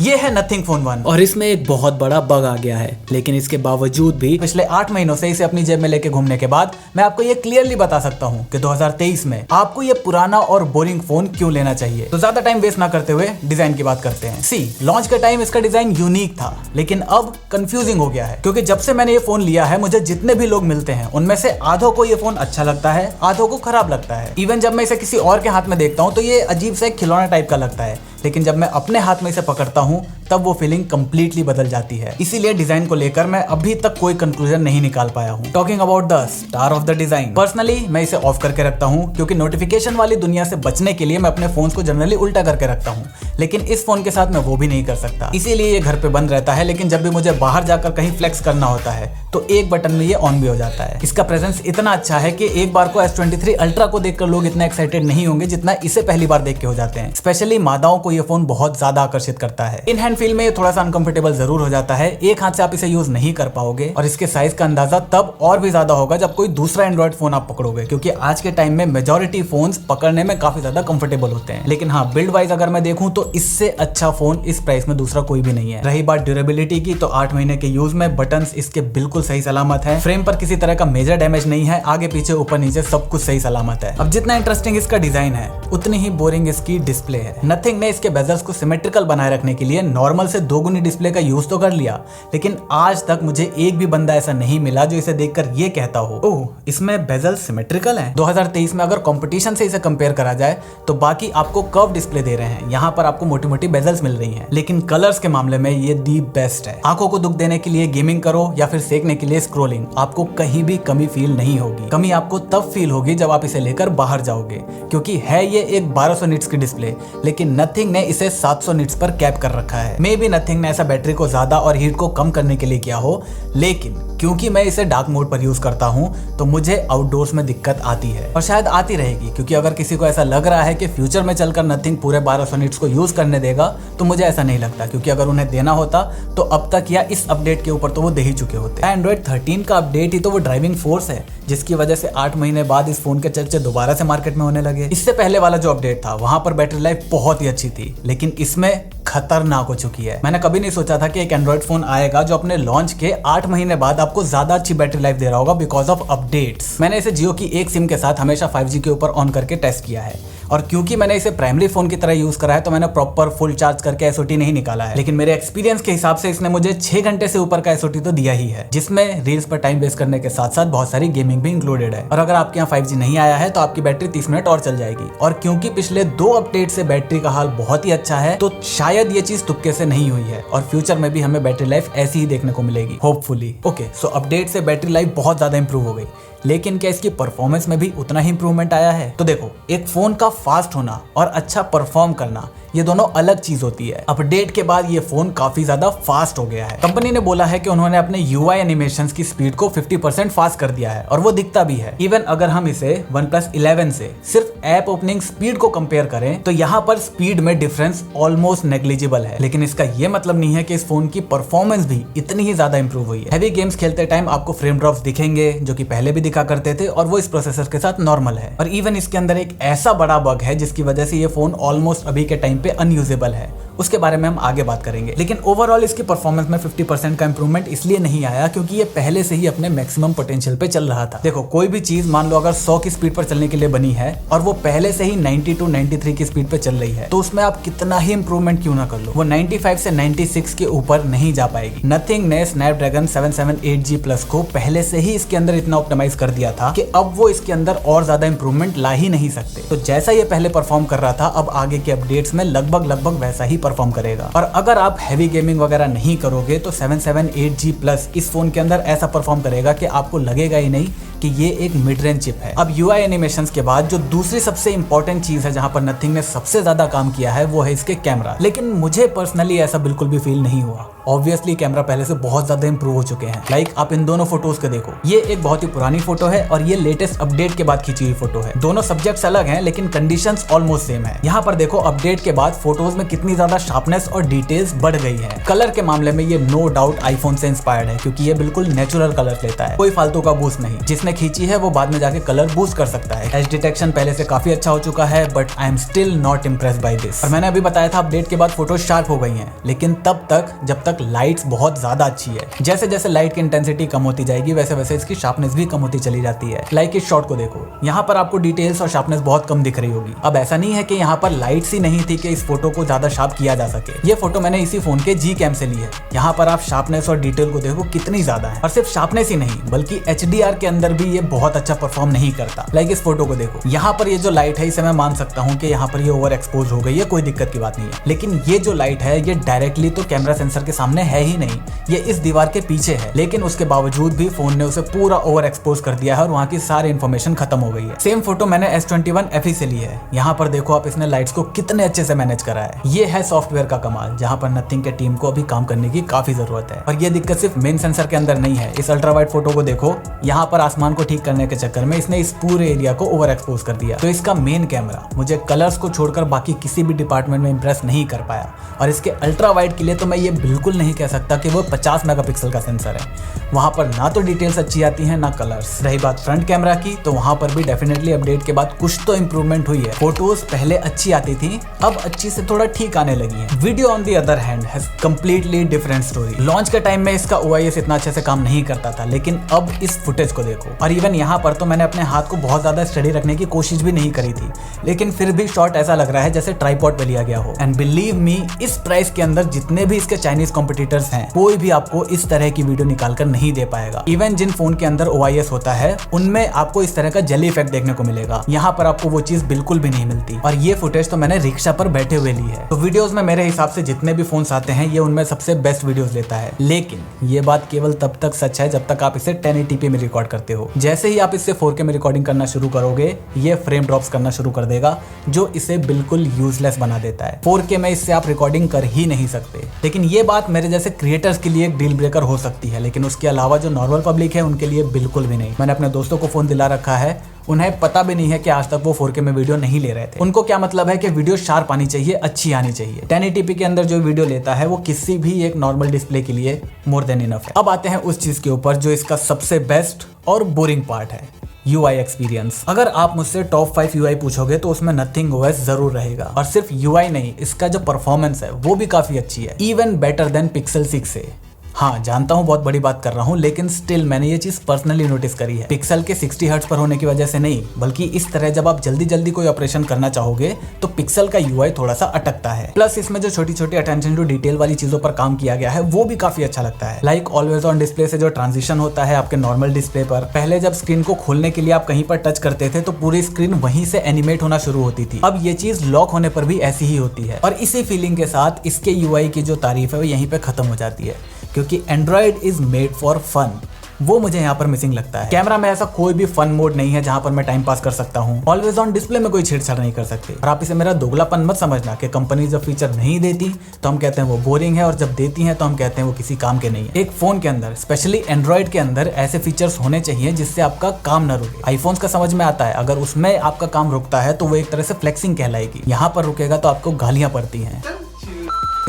ये है nothing phone 1 और इसमें एक बहुत बड़ा बग आ गया है, लेकिन इसके बावजूद भी पिछले 8 महीनों से इसे अपनी जेब में लेके घूमने के बाद मैं आपको ये क्लियरली बता सकता हूँ कि 2023 में आपको ये पुराना और बोरिंग फोन क्यों लेना चाहिए। तो ज्यादा टाइम वेस्ट ना करते हुए डिजाइन की बात करते हैं। लॉन्च के टाइम इसका डिजाइन यूनिक था, लेकिन अब कंफ्यूजिंग हो गया है, क्योंकि जब से मैंने ये फोन लिया है मुझे जितने भी लोग मिलते हैं उनमें से आधों को ये फोन अच्छा लगता है, आधों को खराब लगता है। इवन जब मैं इसे किसी और के हाथ में देखता हूँ तो ये अजीब सा एक खिलौना टाइप का लगता है, लेकिन जब मैं अपने हाथ में इसे पकड़ता हूँ तब वो फीलिंग कंप्लीटली बदल जाती है। इसीलिए डिजाइन को लेकर मैं अभी तक कोई कंक्लूजन नहीं निकाल पाया हूँ। Talking about the star of the design, personally मैं इसे ऑफ करके रखता हूँ, क्योंकि नोटिफिकेशन वाली दुनिया से बचने के लिए मैं अपने फोन को जनरली उल्टा करके रखता हूँ, लेकिन इस फोन के साथ मैं वो भी नहीं कर सकता। इसीलिए ये घर पे बंद रहता है, लेकिन जब भी मुझे बाहर जाकर कहीं फ्लेक्स करना होता है तो एक बटन में ये ऑन भी हो जाता है। इसका प्रेजेंस इतना अच्छा है कि एक बार को S23 अल्ट्रा को देखकर लोग इतना एक्साइटेड नहीं होंगे जितना इसे पहली बार देख के हो जाते हैं। स्पेशली मादाओं को ये फोन बहुत ज्यादा आकर्षित करता है। इन हैंड फील में ये थोड़ा सा अनकंफर्टेबल जरूर हो जाता है, एक हाथ से आप इसे यूज नहीं कर पाओगे, और इसके साइज का अंदाजा तब और भी ज्यादा होगा जब कोई दूसरा एंड्रॉइड फोन आप पकड़ोगे, क्योंकि आज के टाइम में मेजॉरिटी फोन्स पकड़ने में काफी ज्यादा कंफर्टेबल होते हैं। लेकिन हाँ, बिल्ड वाइज अगर मैं देखूं तो इससे अच्छा फोन इस प्राइस में दूसरा कोई भी नहीं है। रही बात ड्यूरेबिलिटी की, तो 8 महीने के यूज में बटन्स इसके बिल्कुल सही सलामत है, फ्रेम पर किसी तरह का मेजर डैमेज नहीं है, आगे पीछे ऊपर नीचे सब कुछ सही सलामत है। अब जितना इंटरेस्टिंग इसका डिजाइन है उतनी ही बोरिंग इसकी डिस्प्ले है। नथिंग ने इसके बेजल्स को सिमेट्रिकल बनाए रखने के लिए नॉर्मल से 2 गुनी डिस्प्ले का यूज तो कर लिया, लेकिन आज तक मुझे एक भी बंदा ऐसा नहीं मिला जो इसे देखकर ये कहता हो ओह इसमें बेजल सिमेट्रिकल है। 2023 में अगर कंपटीशन से इसे कंपेयर करा जाए तो बाकी आपको कर्व डिस्प्ले दे रहे हैं, यहाँ पर आपको मोटी मोटी बेजल्स मिल रही हैं, लेकिन कलर्स के मामले में ये दी बेस्ट है। आंखों को दुख देने के लिए गेमिंग करो या फिर सेकने के लिए स्क्रोलिंग, आपको कहीं भी कमी फील नहीं होगी। कमी आपको तब फील होगी जब आप इसे लेकर बाहर जाओगे, क्योंकि है ये एक 1200 निट्स की डिस्प्ले, लेकिन नथिंग ने इसे 700 निट्स पर कैप कर रखा है। मे बी नथिंग ने ऐसा बैटरी को ज्यादा और हीट को कम करने के लिए किया हो, लेकिन क्योंकि मैं इसे डार्क मोड पर यूज करता हूं तो मुझे आउटडोर्स में दिक्कत आती है, और शायद आती रहेगी, क्योंकि अगर किसी को ऐसा लग रहा है कि फ्यूचर में चलकर नथिंग पूरे 1200 निट्स को यूज करने देगा, तो मुझे ऐसा नहीं लगता, क्योंकि अगर उन्हें देना होता तो अब तक या इस अपडेट के ऊपर तो वो दे ही चुके होते। एंड्रॉइड 13 का अपडेट ही तो वो ड्राइविंग फोर्स है, जिसकी वजह से 8 महीने बाद इस फोन के चर्चे दोबारा से मार्केट में होने लगे। इससे पहले वाला जो अपडेट था वहां पर बैटरी लाइफ बहुत ही अच्छी थी, लेकिन इसमें खतरनाक हो चुकी है। मैंने कभी नहीं सोचा था कि एक एंड्रॉइड फोन आएगा जो अपने लॉन्च के 8 महीने बाद आपको ज्यादा अच्छी बैटरी लाइफ दे रहा होगा बिकॉज ऑफ अपडेट्स। मैंने इसे जियो की एक सिम के साथ हमेशा 5G के ऊपर ऑन करके टेस्ट किया है, और क्योंकि मैंने इसे प्राइमरी फोन की तरह यूज करा है तो मैंने प्रॉपर फुल चार्ज करके SOT नहीं निकाला है, लेकिन मेरे एक्सपीरियंस के हिसाब से इसने मुझे 6 घंटे से ऊपर का SOT तो दिया ही है, जिसमें रील्स पर टाइम वेस्ट करने के साथ साथ बहुत सारी गेमिंग भी इंक्लूडेड है। और अगर आपके यहाँ 5G नहीं आया है तो आपकी बैटरी 30 मिनट और चल जाएगी, और क्योंकि पिछले 2 अपडेट से बैटरी का हाल बहुत ही अच्छा है तो शायद ये चीज तुक्के से नहीं हुई है, और फ्यूचर में भी हमें बैटरी लाइफ ऐसी ही देखने को मिलेगी होपफुली। ओके, सो अपडेट से बैटरी लाइफ बहुत ज्यादा इंप्रूव हो गई, लेकिन क्या इसकी परफॉर्मेंस में भी उतना ही इंप्रूवमेंट आया है? तो देखो, एक फोन का फास्ट होना और अच्छा परफॉर्म करना ये दोनों अलग चीज होती है। अपडेट के बाद ये फोन काफी ज्यादा फास्ट हो गया है। कंपनी ने बोला है कि उन्होंने अपने UI एनिमेशंस की स्पीड को 50% फास्ट कर दिया है, और वो दिखता भी है। इवन अगर हम इसे OnePlus 11 से सिर्फ ऐप ओपनिंग स्पीड को कंपेयर करें तो यहाँ पर स्पीड में डिफरेंस ऑलमोस्ट नेग्लिजिबल है, लेकिन इसका ये मतलब नहीं है कि इस फोन की परफॉर्मेंस भी इतनी ही ज्यादा इंप्रूव हुई है। हैवी गेम्स खेलते टाइम आपको फ्रेम ड्रॉप्स दिखेंगे, जो कि पहले भी दिखा करते थे, और वो इस प्रोसेसर के साथ नॉर्मल है। और इवन इसके अंदर एक ऐसा बड़ा बग है जिसकी वजह से ये फोन ऑलमोस्ट अभी के टाइम पे अनयूजेबल है, उसके बारे में हम आगे बात करेंगे। लेकिन ओवरऑल इसकी परफॉर्मेंस में 50% का इंप्रूवमेंट इसलिए नहीं आया क्योंकि ये पहले से ही अपने मैक्सिमम पोटेंशियल पे चल रहा था। देखो, कोई भी चीज मान लो अगर 100 की स्पीड पर चलने के लिए बनी है और वो पहले से ही 92 93 की स्पीड पे चल रही है, तो उसमें आप कितना ही इंप्रूवमेंट क्यों ना कर लो, वो 95 से 96 के ऊपर नहीं जा पाएगी। नथिंग ने स्नैपड्रैगन 778G प्लस को पहले से ही इसके अंदर इतना ऑप्टिमाइज कर दिया था कि अब वो इसके अंदर और ज्यादा इंप्रूवमेंट ला ही नहीं सकते। तो जैसा ये पहले परफॉर्म कर रहा था, अब आगे के अपडेट्स में लगभग वैसा ही परफॉर्म करेगा। और अगर आप हैवी गेमिंग वगैरह नहीं करोगे तो 778G प्लस इस फोन के अंदर ऐसा परफॉर्म करेगा कि आपको लगेगा ही नहीं कि ये एक मिड रेंज चिप है। अब UI एनिमेशंस के बाद जो दूसरी सबसे इंपॉर्टेंट चीज है जहां पर नथिंग ने सबसे ज्यादा काम किया है वो है इसके कैमरा, लेकिन मुझे पर्सनली ऐसा बिल्कुल भी फील नहीं हुआ। ऑब्वियसली कैमरा पहले से बहुत ज्यादा इंप्रूव हो चुके हैं। लाइक आप इन दोनों फोटोज को देखो, ये एक बहुत ही पुरानी फोटो है और ये लेटेस्ट अपडेट के बाद खींची हुई फोटो है। दोनों सब्जेक्ट्स अलग हैं लेकिन कंडीशंस ऑलमोस्ट सेम है। यहाँ पर देखो अपडेट के बाद फोटोज में कितनी ज्यादा शार्पनेस और डिटेल्स बढ़ गई है। कलर के मामले में ये नो डाउट आईफोन से इंस्पायर्ड है क्योंकि ये बिल्कुल नेचुरल कलर लेता है, कोई फालतू का बूस्ट नहीं। जिसने खींची है वो बाद में जाके कलर बूस्ट कर सकता है। एज डिटेक्शन पहले से काफी अच्छा हो चुका है, but I am still not impressed by this. और मैंने अभी बताया था अपडेट के बाद फोटो शार्प हो गई हैं, लेकिन तब तक जब तक लाइट्स बहुत ज्यादा अच्छी है। जैसे जैसे लाइट की इंटेंसिटी कम होती जाएगी वैसे वैसे इसकी शार्पनेस भी कम होती चली जाती है। लाइक इस शॉट को देखो, यहाँ पर आपको डिटेल्स और शार्पनेस बहुत कम दिख रही होगी। अब ऐसा नहीं है कि यहाँ पर लाइट्स ही नहीं थी कि इस फोटो को ज्यादा शार्प किया जा सके। ये फोटो मैंने इसी फोन के जी कैम से ली है। यहाँ पर आप शार्पनेस और डिटेल को देखो कितनी ज्यादा है। और सिर्फ शार्पनेस ही नहीं बल्कि HDR के अंदर भी ये बहुत अच्छा परफॉर्म नहीं करता। लाइक इस फोटो को देखो, यहाँ पर ये जो लाइट है इसे मैं मान सकता हूँ कि यहाँ पर ये ओवर एक्सपोज हो गई है, कोई दिक्कत की बात नहीं है। लेकिन ये जो लाइट है ये डायरेक्टली तो कैमरा सेंसर के सामने है ही नहीं, ये इस दीवार के पीछे है। लेकिन उसके बावजूद भी फोन ने उसे पूरा ओवर एक्सपोज कर दिया है और वहाँ की सारी इन्फॉर्मेशन खत्म हो गई है। सेम फोटो मैंने S21 FE से ली है। यहाँ पर देखो आप इसने लाइट्स को कितने अच्छे से मैनेज करा है। ये है सॉफ्टवेयर का कमाल, जहाँ पर नथिंग के टीम को अभी काम करने की काफी जरूरत है। और ये दिक्कत सिर्फ मेन सेंसर के अंदर नहीं है। इस अल्ट्रा वाइड फोटो को देखो, यहाँ पर आसमान को ठीक करने के चक्कर में इसने इस पूरे एरिया को ओवर एक्सपोज कर दिया। तो इसका मेन कैमरा मुझे कलर्स को छोड़कर बाकी किसी भी डिपार्टमेंट में इंप्रेस नहीं कर पाया। और इसके अल्ट्रा वाइड के लिए तो मैं ये बिल्कुल नहीं कह सकता कि वो 50 मेगापिक्सल का सेंसर है। वहां पर ना तो डिटेल्स अच्छी आती हैं ना कलर्स। रही बात फ्रंट कैमरा की, तो वहां पर भी डेफिनेटली अपडेट के बाद कुछ तो इंप्रूवमेंट हुई है। फोटोज पहले अच्छी आती थी, अब अच्छी से थोड़ा ठीक आने लगी है। Video on the other hand has completely different story. Launch के टाइम में इसका OIS इतना अच्छे से काम नहीं करता था, लेकिन अब इस फुटेज को देखो। और इवन यहाँ पर तो मैंने अपने हाथ को बहुत ज्यादा स्टडी रखने की कोशिश भी नहीं करी थी, लेकिन फिर भी शॉट ऐसा लग रहा है जैसे ट्राइपॉड पे लिया गया हो। एंड बिलीव मी, इस प्राइस के अंदर जितने भी इसके चाइनीज कॉम्पिटिटर्स हैं, कोई भी आपको इस तरह की वीडियो निकाल कर नहीं दे पाएगा। इवन जिन फोन के अंदर OIS होता है उनमें आपको इस तरह का जेली इफेक्ट देखने को मिलेगा। यहाँ पर आपको वो चीज बिल्कुल भी नहीं मिलती। और ये फुटेज तो मैंने रिक्शा पर बैठे हुए ली है। तो वीडियोस में मेरे हिसाब से जितने भी फोन्स आते हैं ये उनमें सबसे बेस्ट वीडियोस लेता है। लेकिन ये बात केवल तब तक सच है जब तक आप इसे 1080p में रिकॉर्ड करते हो। जैसे ही आप इससे 4K में रिकॉर्डिंग करना शुरू करोगे, ये फ्रेम ड्रॉप्स करना शुरू कर देगा, जो इसे बिल्कुल यूजलेस बना देता है। 4K में इससे आप रिकॉर्डिंग कर ही नहीं सकते। लेकिन ये बात मेरे जैसे क्रिएटर्स के लिए एक डील ब्रेकर हो सकती है, लेकिन उसके अलावा जो नॉर्मल पब्लिक है उनके लिए बिल्कुल भी नहीं। मैंने अपने दोस्तों को फोन दिला रखा है, उन्हें पता भी नहीं है कि आज तक वो 4K में वीडियो नहीं ले रहे थे। उनको क्या मतलब है कि वीडियो शार्प आनी चाहिए, अच्छी आनी चाहिए। 1080p के अंदर जो वीडियो लेता है वो किसी भी एक नॉर्मल डिस्प्ले के लिए मोर देन इनफ है। अब आते हैं उस चीज के ऊपर जो इसका सबसे बेस्ट और बोरिंग पार्ट है, UI एक्सपीरियंस। अगर आप मुझसे टॉप 5 UI पूछोगे तो उसमें नथिंग OS जरूर रहेगा। और सिर्फ UI नहीं, इसका जो परफॉर्मेंस है वो भी काफी अच्छी है, इवन बेटर देन Pixel 6 से। हाँ जानता हूँ बहुत बड़ी बात कर रहा हूँ, लेकिन स्टिल मैंने ये चीज पर्सनली नोटिस करी है। पिक्सल के 60 हर्ट्ज पर होने की वजह से नहीं, बल्कि इस तरह जब आप जल्दी जल्दी कोई ऑपरेशन करना चाहोगे तो पिक्सल का UI थोड़ा सा अटकता है। प्लस इसमें जो छोटी छोटी अटेंशन टू डिटेल वाली चीजों पर काम किया गया है वो भी काफी अच्छा लगता है। लाइक ऑलवेज ऑन डिस्प्ले से जो ट्रांजिशन होता है आपके नॉर्मल डिस्प्ले पर, पहले जब स्क्रीन को खोलने के लिए आप कहीं पर टच करते थे तो पूरी स्क्रीन वहीं से एनिमेट होना शुरू होती थी। अब ये चीज लॉक होने पर भी ऐसी ही होती है। और इसी फीलिंग के साथ इसके UI की जो तारीफ है वो यहीं पे खत्म हो जाती है, क्योंकि Android is made for fun. वो मुझे यहाँ पर मिसिंग लगता है। कैमरा में ऐसा कोई भी फन मोड नहीं है जहाँ पर मैं टाइम पास कर सकता हूँ। ऑलवेज ऑन डिस्प्ले में कोई छेड़छाड़ नहीं कर सकते। और आप इसे मेरा दोगलापन मत समझना कि कंपनी जब फीचर नहीं देती तो हम कहते हैं वो बोरिंग है, और जब देती हैं तो हम कहते हैं वो किसी काम के नहीं है। एक फोन के अंदर, स्पेशली एंड्रॉइड के अंदर, ऐसे फीचर्स होने चाहिए जिससे आपका काम न रुके। आईफोन्स का समझ में आता है, अगर उसमें आपका काम रुकता है तो वो एक तरह से फ्लेक्सिंग कहलाएगी। यहाँ पर रुकेगा तो आपको गालियां पड़ती हैं।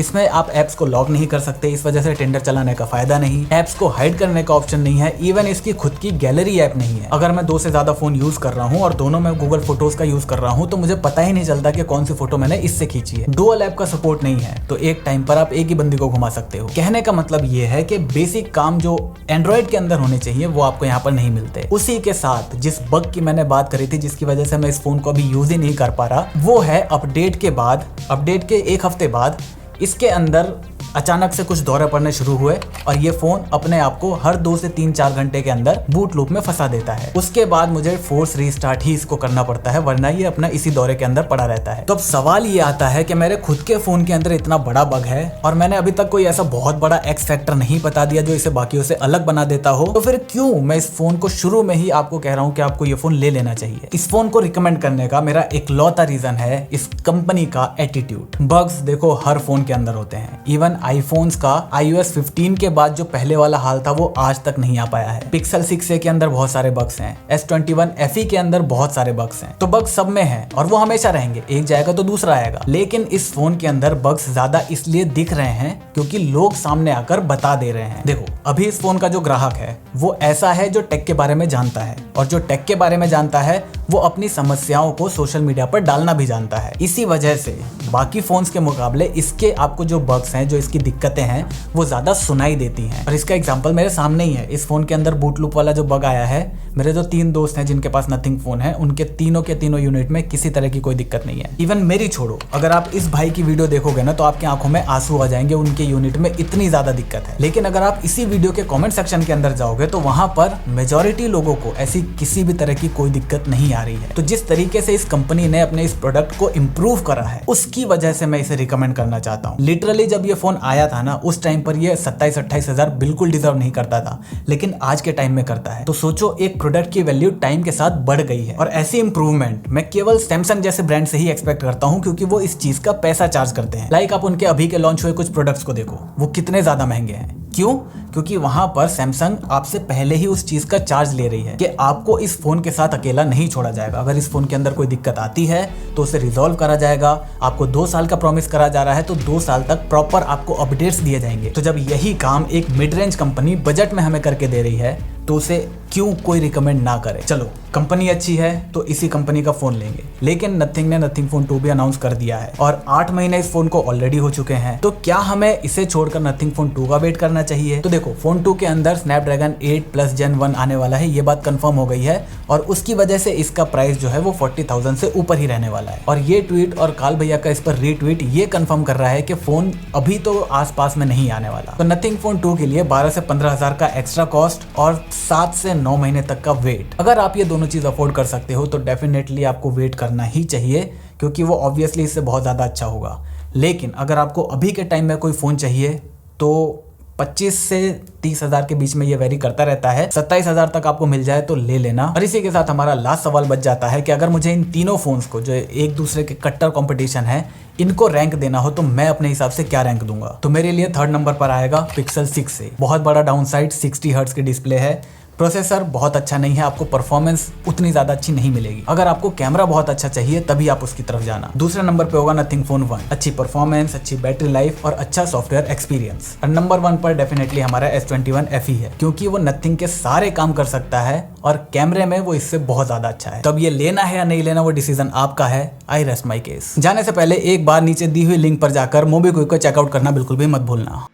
इसमें आप ऐप्स को लॉक नहीं कर सकते, इस वजह से टेंडर चलाने का फायदा नहीं। ऐप्स को हाइड करने का ऑप्शन नहीं है। इवन इसकी खुद की गैलरी ऐप नहीं है। अगर मैं 2 से ज्यादा फोन यूज कर रहा हूँ और दोनों में गूगल फोटोज का यूज कर रहा हूँ तो मुझे पता ही नहीं चलता कि कौन सी फोटो मैंने इससे खींची है। डुअल ऐप का सपोर्ट नहीं है, तो एक टाइम पर आप एक ही बंदी को घुमा सकते हो। कहने का मतलब ये है कि बेसिक काम जो एंड्रॉइड के अंदर होने चाहिए वो आपको यहाँ पर नहीं मिलते। उसी के साथ जिस बग की मैंने बात करी थी, जिसकी वजह से मैं इस फोन को अभी यूज ही नहीं कर पा रहा, वो है अपडेट के बाद, अपडेट के 1 हफ्ते बाद इसके अंदर अचानक से कुछ दौरे पड़ने शुरू हुए और ये फोन अपने आप को हर 2 से 3-4 घंटे के अंदर बूट लूप में फंसा देता है। उसके बाद मुझे फोर्स रीस्टार्ट ही इसको करना पड़ता है, वरना ये अपना इसी दौरे के अंदर पड़ा रहता है। तो अब सवाल ये आता है कि मेरे खुद के फोन के अंदर इतना बड़ा बग है और मैंने अभी तक कोई ऐसा बहुत बड़ा एक्स फैक्टर नहीं बता दिया जो इसे बाकियों से अलग बना देता हो, तो फिर क्यों मैं इस फोन को शुरू में ही आपको कह रहा हूँ कि आपको ये फोन ले लेना चाहिए। इस फोन को रिकमेंड करने का मेरा इकलौता रीजन है इस कंपनी का एटीट्यूड। बग्स देखो हर फोन के अंदर होते हैं, इवन आईफोन्स का iOS 15 के बाद जो पहले वाला हाल था वो आज तक नहीं आ पाया है। पिक्सल 6a के अंदर बहुत सारे बग्स हैं, S21 FE के अंदर बहुत सारे बग्स हैं। तो बग्स सब में हैं और वो हमेशा रहेंगे, एक जाएगा तो दूसरा आएगा। लेकिन इस फोन के अंदर बग्स ज्यादा इसलिए दिख रहे हैं क्योंकि लोग सामने आकर बता दे रहे हैं। देखो, अभी इस फोन का जो ग्राहक है वो ऐसा है जो टेक के बारे में जानता है, और जो टेक के बारे में जानता है वो अपनी समस्याओं को सोशल मीडिया पर डालना भी जानता है। इसी वजह से बाकी फोन्स के मुकाबले इसके आपको जो बग्स हैं, जो इसकी दिक्कतें हैं, वो ज्यादा सुनाई देती हैं। और इसका एग्जांपल मेरे सामने ही है। इस फोन के अंदर बूट लूप वाला जो बग आया है, मेरे जो 3 दोस्त हैं जिनके पास नथिंग फोन है, उनके तीनों के तीनों यूनिट में किसी तरह की कोई दिक्कत नहीं है। इवन मेरी छोड़ो, अगर आप इस भाई की वीडियो देखोगे ना तो आपकी आंखों में आंसू आ जाएंगे, उनके यूनिट में इतनी ज्यादा दिक्कत है। लेकिन अगर आप इसी वीडियो के कमेंट सेक्शन के अंदर जाओगे तो वहां पर मेजॉरिटी लोगों को ऐसी किसी भी तरह की कोई दिक्कत नहीं आ रही है। तो जिस तरीके से इस कंपनी ने अपने इस प्रोडक्ट को इम्प्रूव करा है, उसकी वजह से मैं इसे रिकमेंड करना चाहता हूँ। लिटरली जब ये फोन आया था ना, उस टाइम पर ये 27-28 हजार बिल्कुल डिजर्व नहीं करता था, लेकिन आज के टाइम में करता है। तो सोचो, एक प्रोडक्ट की वैल्यू टाइम के साथ बढ़ गई है। और ऐसी इंप्रूवमेंट मैं केवल सैमसंग जैसे ब्रांड से ही एक्सपेक्ट करता हूँ, क्योंकि वो इस चीज का पैसा चार्ज करते हैं। लाइक आप उनके अभी के लॉन्च हुए कुछ प्रोडक्ट्स को देखो, वो कितने ज्यादा महंगे हैं। क्यों? क्योंकि वहां पर सैमसंग आपसे पहले ही उस चीज का चार्ज ले रही है कि आपको इस फोन के साथ अकेला नहीं छोड़ा जाएगा। अगर इस फोन के अंदर कोई दिक्कत आती है तो उसे रिजॉल्व करा जाएगा। आपको 2 साल का प्रॉमिस करा जा रहा है तो 2 साल तक प्रॉपर आपको अपडेट्स दिए जाएंगे। तो जब यही काम एक मिड रेंज कंपनी बजट में हमें करके दे रही है तो उसे क्यों कोई रिकमेंड ना करे। चलो, कंपनी अच्छी है तो इसी कंपनी का फोन लेंगे। लेकिन नथिंग ने नथिंग फोन 2 भी अनाउंस कर दिया है और 8 महीने इस फोन को ऑलरेडी हो चुके हैं। तो क्या हमें इसे छोड़कर नथिंग फोन 2 का वेट करना चाहिए? तो देखो, फोन 2 के अंदर स्नैपड्रैगन 8+ Gen 1 आने वाला है, ये बात कंफर्म हो गई है। और उसकी वजह से इसका प्राइस जो है वो 40,000 से ऊपर ही रहने वाला है। और ये ट्वीट और काल भैया का इस पर रीट्वीट ये कंफर्म कर रहा है कि फोन अभी तो आसपास में नहीं आने वाला। तो नथिंग फोन 2 के लिए 12 से 15 हजार का एक्स्ट्रा कॉस्ट और 7 से 9 महीने तक का वेट। अगर आप ये दोनों चीज अफोर्ड कर सकते हो तो डेफिनेटली आपको वेट करना ही चाहिए, क्योंकि वो ऑब्वियसली इससे बहुत ज्यादा अच्छा होगा। लेकिन अगर आपको अभी के टाइम में कोई फोन चाहिए तो 25 से 30 हजार के बीच में ये वेरी करता रहता है। 27 हजार तक आपको मिल जाए तो ले लेना। और इसी के साथ हमारा लास्ट सवाल बच जाता है कि अगर मुझे इन तीनों फोन्स को, जो एक दूसरे के कट्टर कंपटीशन है, इनको रैंक देना हो तो मैं अपने हिसाब से क्या रैंक दूंगा? तो मेरे लिए 3rd नंबर पर आएगा पिक्सल 6a। बहुत बड़ा डाउनसाइड, 60 हर्ट्ज की डिस्प्ले है। प्रोसेसर बहुत अच्छा नहीं है, आपको परफॉर्मेंस उतनी ज्यादा अच्छी नहीं मिलेगी। अगर आपको कैमरा बहुत अच्छा चाहिए तभी आप उसकी तरफ जाना। दूसरे नंबर पे होगा नथिंग फोन 1, अच्छी परफॉर्मेंस, अच्छी बैटरी लाइफ और अच्छा सॉफ्टवेयर एक्सपीरियंस। और नंबर 1 पर डेफिनेटली हमारा S21 FE है, क्योंकि वो नथिंग के सारे काम कर सकता है और कैमरे में वो इससे बहुत ज्यादा अच्छा है। तो अब ये लेना है या नहीं लेना वो डिसीजन आपका है। आई रेस्ट माई केस। जाने से पहले एक बार नीचे दी हुई लिंक पर जाकर मोबीक्विक को चेकआउट करना बिल्कुल भी मत भूलना।